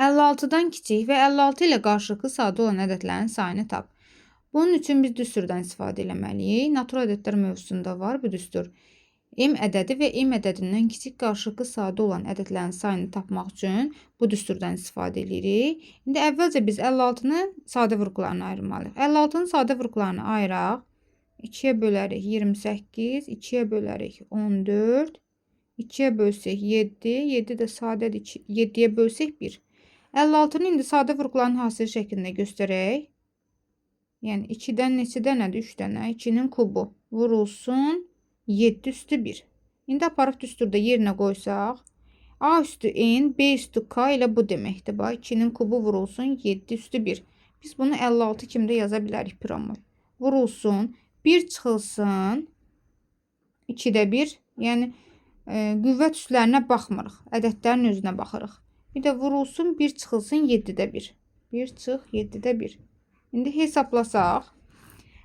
56-dan kiçik və 56 ilə qarşılıqlı sadə olan ədədlərin sayını tap. Bunun üçün biz düsturdan istifadə etməliyik. Natural ədədlər mövzusunda var bu düstur. M ədədi və M ədədindən kiçik qarşılıqlı sadə olan ədədlərin sayını tapmaq üçün bu düsturdan istifadə edirik. İndi əvvəlcə biz 56-nı sadə vurğularına ayırmalıyıq. 56-nın sadə vurğularını ayıraq. 2-yə bölərik 28, 2-yə bölərik 14, 2-yə bölsək 7, 7 də sadədir, 7-yə bölsək 1. 56-nı indi sadə vurğuların hasili şəklində göstərək. Yəni 2-dən neçə dənədir? 3 dənə. 2-nin kubu vurulsun 7 üstü 1. İndi aparıq düsturda yerinə qoysaq. A üstü n, B üstü k ilə bu deməkdir. Bax, 2-nin kubu vurulsun 7 üstü 1. Biz bunu 56 kimi də yaza bilərik piramid. Vurulsun 1 çıxılsın 2-də 1. Yəni qüvvət üslərinə baxmırıq. Ədədlərin özünə baxırıq. Bir də vurulsun 1 çıxılsın 7-də 1. 1 çıx 7-də 1. İndi hesablasaq.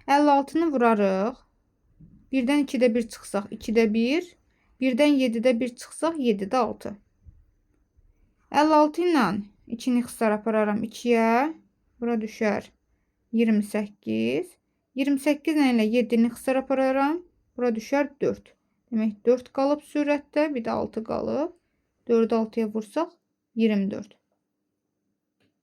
56-nı vurarıq. 1-dən 2-də 1 çıxsaq 2-də 1. 1-dən 7-də 1 çıxsaq 7-də 6. 56 ilə 2-ni ixtisar apararam 2-yə. Bura düşər 28. 28 ilə 7-ni ixtisar apararam. Bura düşər 4. Demək 4 qalıb sürətdə. Bir də 6 qalıb. 4-ü 6-ya vursaq 24.